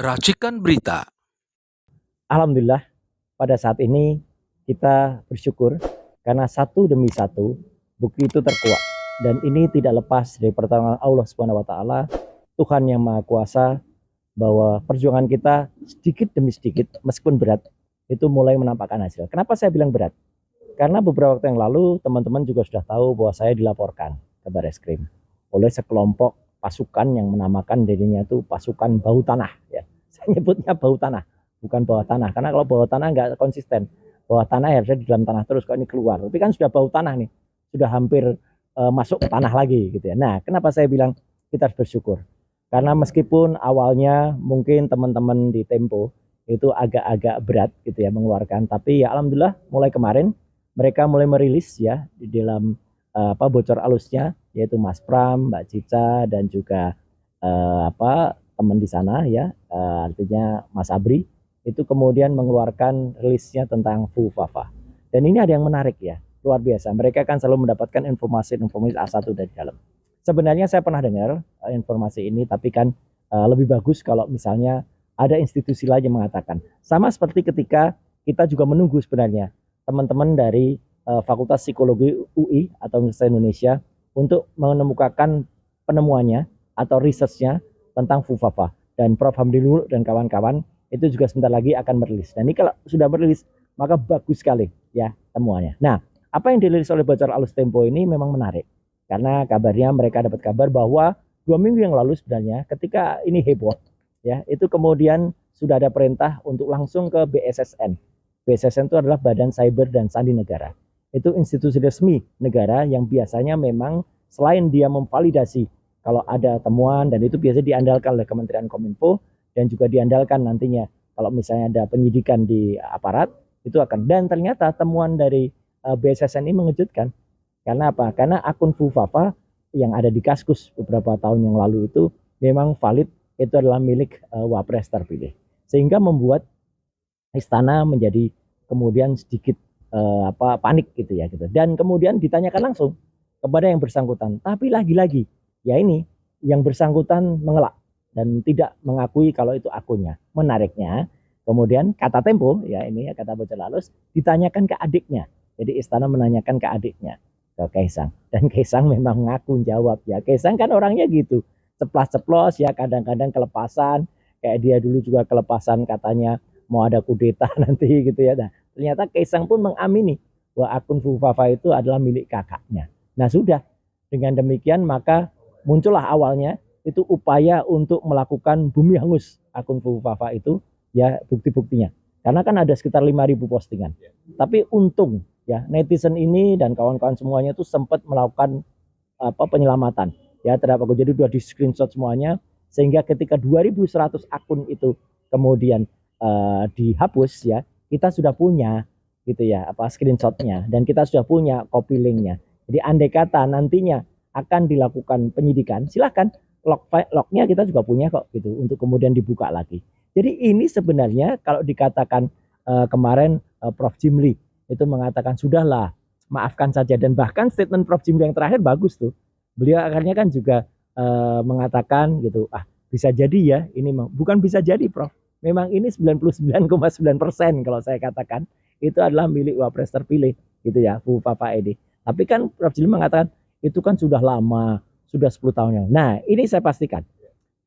Racikan Berita. Alhamdulillah pada saat ini kita bersyukur karena satu demi satu bukti itu terkuak, dan ini tidak lepas dari pertolongan Allah Subhanahu wa taala, Tuhan yang Maha Kuasa, bahwa perjuangan kita sedikit demi sedikit meskipun berat itu mulai menampakkan hasil. Kenapa saya bilang berat? Karena beberapa waktu yang lalu teman-teman juga sudah tahu bahwa saya dilaporkan ke Barreskrim oleh sekelompok pasukan yang menamakan dirinya itu pasukan bau tanah, ya. Saya nyebutnya bau tanah, bukan bawah tanah, karena kalau bawah tanah nggak konsisten. Bawah tanah harusnya di dalam tanah terus, kok ini keluar. Tapi kan sudah bau tanah nih, sudah hampir masuk ke tanah lagi gitu ya. Nah, kenapa saya bilang kita harus bersyukur? Karena meskipun awalnya mungkin teman-teman di Tempo itu agak-agak berat gitu ya mengeluarkan, tapi ya alhamdulillah mulai kemarin mereka mulai merilis ya di dalam bocor alusnya, yaitu Mas Pram, Mbak Cica, dan juga teman di sana ya, artinya Mas Abri, itu kemudian mengeluarkan rilisnya tentang FUFAFA. Dan ini ada yang menarik ya, luar biasa. Mereka kan selalu mendapatkan informasi A1 dari dalam. Sebenarnya saya pernah dengar informasi ini, tapi kan lebih bagus kalau misalnya ada institusi lain yang mengatakan. Sama seperti ketika kita juga menunggu sebenarnya teman-teman dari Fakultas Psikologi UI atau Universitas Indonesia untuk menemukan penemuannya atau risetnya tentang FUFAFA. Dan Prof. Hamdilur dan kawan-kawan itu juga sebentar lagi akan merilis. Dan ini kalau sudah merilis, maka bagus sekali ya temuannya. Nah, apa yang dirilis oleh Bocor Alus Tempo ini memang menarik. Karena kabarnya mereka dapat kabar bahwa 2 minggu yang lalu sebenarnya ketika ini heboh, ya itu kemudian sudah ada perintah untuk langsung ke BSSN. BSSN itu adalah Badan Cyber dan Sandi Negara. Itu institusi resmi negara yang biasanya memang selain dia memvalidasi kalau ada temuan, dan itu biasanya diandalkan oleh Kementerian Kominfo, dan juga diandalkan nantinya kalau misalnya ada penyidikan di aparat, itu akan. Dan ternyata temuan dari BSSN ini mengejutkan. Karena apa? Karena akun FUFAFA yang ada di Kaskus beberapa tahun yang lalu itu memang valid, itu adalah milik Wapres terpilih. Sehingga membuat istana menjadi kemudian sedikit panik gitu ya gitu. Dan kemudian ditanyakan langsung kepada yang bersangkutan. Tapi lagi-lagi ya ini yang bersangkutan mengelak dan tidak mengakui kalau itu akunnya. Menariknya kemudian kata Tempo ya, ini ya kata Bocor Alus, ditanyakan ke adiknya. Jadi istana menanyakan ke adiknya, ke Kaisang, dan Kaisang memang ngaku jawab ya. Kaisang kan orangnya gitu, ceplas-ceplos ya, kadang-kadang kelepasan, kayak dia dulu juga kelepasan katanya mau ada kudeta nanti gitu ya. Nah, ternyata Kaisang pun mengamini bahwa akun FUFAFA itu adalah milik kakaknya. Nah, sudah dengan demikian maka muncullah awalnya itu upaya untuk melakukan bumi hangus akun FUFAFA itu ya, bukti-buktinya. Karena kan ada sekitar 5.000 postingan. Tapi untung ya netizen ini dan kawan-kawan semuanya itu sempat melakukan penyelamatan ya terhadap akun. Jadi sudah di screenshot semuanya, sehingga ketika 2.100 akun itu kemudian dihapus ya, kita sudah punya gitu ya screenshotnya, dan kita sudah punya copy linknya. Jadi andai kata nantinya akan dilakukan penyidikan, silahkan lognya kita juga punya kok gitu untuk kemudian dibuka lagi. Jadi ini sebenarnya kalau dikatakan kemarin Prof. Jimli itu mengatakan sudahlah maafkan saja, dan bahkan statement Prof. Jimli yang terakhir bagus tuh. Beliau akhirnya kan juga mengatakan gitu, bisa jadi ya ini bukan bisa jadi Prof. Memang ini 99,9% kalau saya katakan itu adalah milik Wapres terpilih gitu ya, FUFAFA ini. Tapi kan Prof. Jimli mengatakan itu kan sudah lama, sudah 10 tahun yang. Nah, ini saya pastikan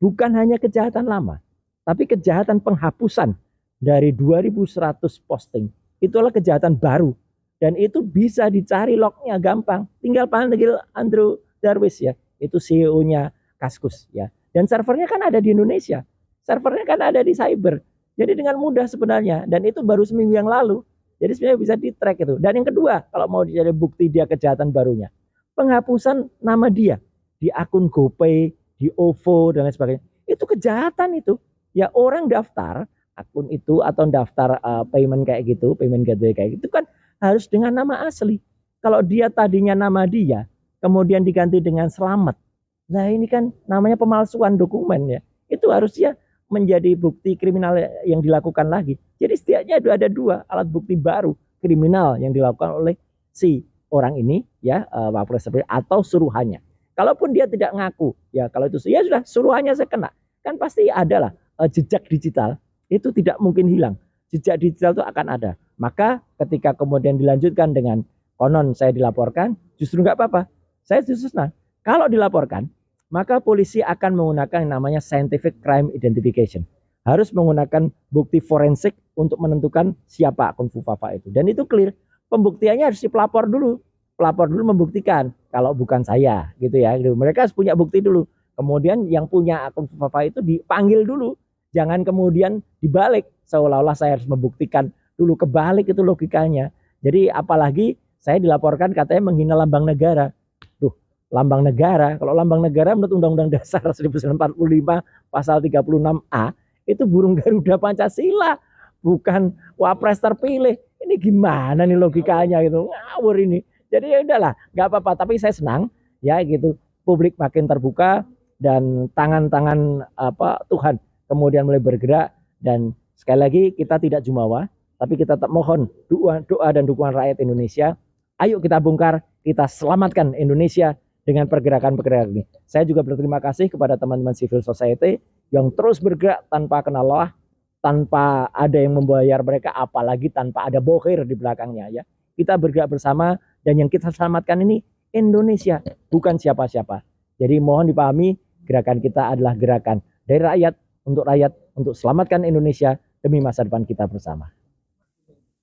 bukan hanya kejahatan lama, tapi kejahatan penghapusan dari 2.100 posting itu adalah kejahatan baru, dan itu bisa dicari lognya gampang. Tinggal panggil Andrew Darwis ya, itu CEO-nya Kaskus ya. Dan servernya kan ada di Indonesia, servernya kan ada di cyber. Jadi dengan mudah sebenarnya, dan itu baru seminggu yang lalu. Jadi sebenarnya bisa di-track itu. Dan yang kedua, kalau mau dicari bukti dia kejahatan barunya, penghapusan nama dia di akun GoPay, di OVO dan lain sebagainya. Itu kejahatan itu. Ya orang daftar akun itu atau daftar payment kayak gitu, payment gateway kayak gitu kan harus dengan nama asli. Kalau dia tadinya nama dia, kemudian diganti dengan Selamat. Nah ini kan namanya pemalsuan dokumen ya. Itu harusnya menjadi bukti kriminal yang dilakukan lagi. Jadi setidaknya ada 2 alat bukti baru kriminal yang dilakukan oleh si orang ini ya, Wapres atau suruhannya. Kalaupun dia tidak ngaku ya, kalau itu ya sudah suruhannya saya kena, kan pasti ada lah jejak digital itu tidak mungkin hilang. Jejak digital itu akan ada. Maka ketika kemudian dilanjutkan dengan konon saya dilaporkan, justru nggak apa-apa. Saya justru senang. Kalau dilaporkan, maka polisi akan menggunakan yang namanya scientific crime identification. Harus menggunakan bukti forensik untuk menentukan siapa akun Fufafa itu. Dan itu clear. Pembuktiannya harus dipelapor dulu. Pelapor dulu membuktikan kalau bukan saya gitu ya. Mereka harus punya bukti dulu. Kemudian yang punya akun Fufafa itu dipanggil dulu. Jangan kemudian dibalik seolah-olah saya harus membuktikan dulu, kebalik itu logikanya. Jadi apalagi saya dilaporkan katanya menghina lambang negara. Duh, lambang negara, kalau lambang negara menurut Undang-Undang Dasar 1945 pasal 36A itu burung Garuda Pancasila, bukan wapres terpilih. Ini gimana nih logikanya gitu, ngawur ini. Jadi ya udahlah, nggak apa-apa. Tapi saya senang ya gitu, publik makin terbuka dan tangan-tangan Tuhan kemudian mulai bergerak. Dan sekali lagi kita tidak jumawa, tapi kita tetap mohon doa dan dukungan rakyat Indonesia. Ayo kita bongkar, kita selamatkan Indonesia dengan pergerakan-pergerakan ini. Saya juga berterima kasih kepada teman-teman civil society yang terus bergerak tanpa kenal lelah, tanpa ada yang membayar mereka, apalagi tanpa ada bohir di belakangnya ya. Kita bergerak bersama dan yang kita selamatkan ini Indonesia, bukan siapa-siapa. Jadi mohon dipahami, gerakan kita adalah gerakan dari rakyat, untuk selamatkan Indonesia demi masa depan kita bersama.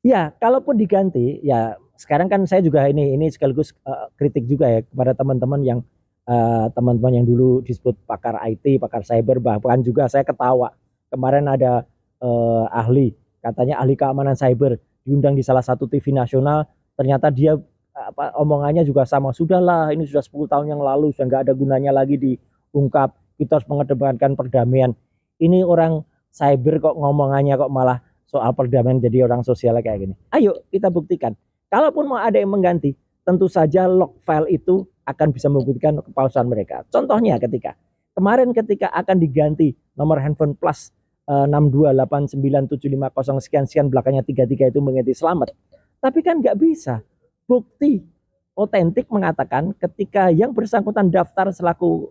Ya, kalaupun diganti, ya sekarang kan saya juga ini sekaligus kritik juga ya kepada teman-teman yang teman-teman yang dulu disebut pakar IT, pakar cyber, bahkan juga saya ketawa. Kemarin ada ahli, katanya ahli keamanan cyber, diundang di salah satu TV nasional, ternyata dia omongannya juga sama, sudahlah ini sudah 10 tahun yang lalu, sudah nggak ada gunanya lagi diungkap, kita harus mengedepankan perdamaian. Ini orang cyber kok ngomongannya kok malah soal perdamaian jadi orang sosial kayak gini. Ayo kita buktikan. Kalaupun mau ada yang mengganti, tentu saja log file itu akan bisa membuktikan kepalsuan mereka. Contohnya ketika akan diganti nomor handphone plus 6289750 sekian belakangnya 33 itu mengganti selamat. Tapi kan nggak bisa. Bukti otentik mengatakan ketika yang bersangkutan daftar selaku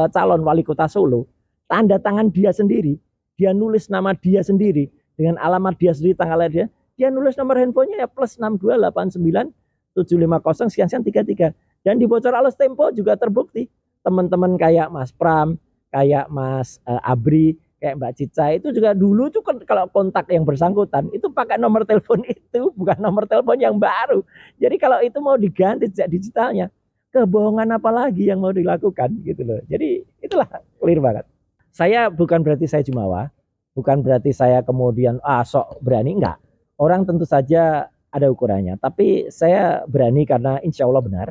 calon wali kota Solo, tanda tangan dia sendiri, dia nulis nama dia sendiri dengan alamat dia sendiri, tanggal lahir dia nulis nomor handphonenya ya plus 6289750 sekian 33, dan dibocor halus Tempo juga terbukti. Teman-teman kayak Mas Pram, kayak Mas Abri, kayak Mbak Cica itu juga dulu tuh kalau kontak yang bersangkutan itu pakai nomor telepon itu, bukan nomor telepon yang baru. Jadi kalau itu mau diganti jejak digitalnya, kebohongan apa lagi yang mau dilakukan gitu loh. Jadi itulah clear banget. Saya bukan berarti saya jumawa, bukan berarti saya kemudian sok berani, enggak. Orang tentu saja ada ukurannya, tapi saya berani karena insya Allah benar.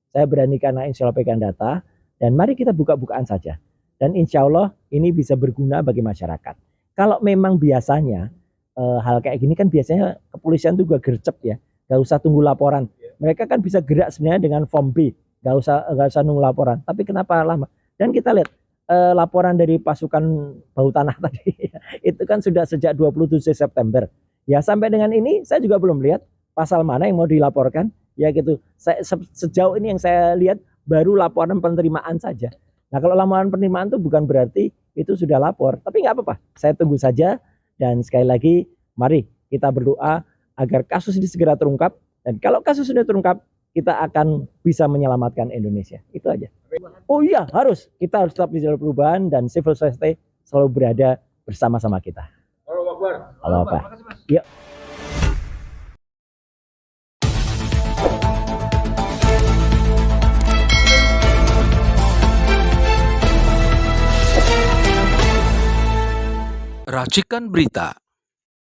Saya berani karena insya Allah pegang data, dan mari kita buka-bukaan saja. Dan insya Allah ini bisa berguna bagi masyarakat. Kalau memang biasanya hal kayak gini kan biasanya kepolisian juga gercep ya, nggak usah tunggu laporan. Mereka kan bisa gerak sebenarnya dengan form B, nggak usah nunggu laporan. Tapi kenapa lama? Dan kita lihat laporan dari pasukan bau tanah tadi itu kan sudah sejak 27 September. Ya sampai dengan ini saya juga belum lihat pasal mana yang mau dilaporkan. Ya gitu. Sejauh ini yang saya lihat baru laporan penerimaan saja. Nah kalau laporan penerimaan itu bukan berarti itu sudah lapor. Tapi nggak apa-apa. Saya tunggu saja. Dan sekali lagi mari kita berdoa agar kasus ini segera terungkap. Dan kalau kasus ini terungkap, kita akan bisa menyelamatkan Indonesia. Itu aja. Oh iya, kita harus tetap di jalur perubahan, dan civil society selalu berada bersama-sama kita. Allahu Akbar. Allahu Akbar. Ya. Racikan Berita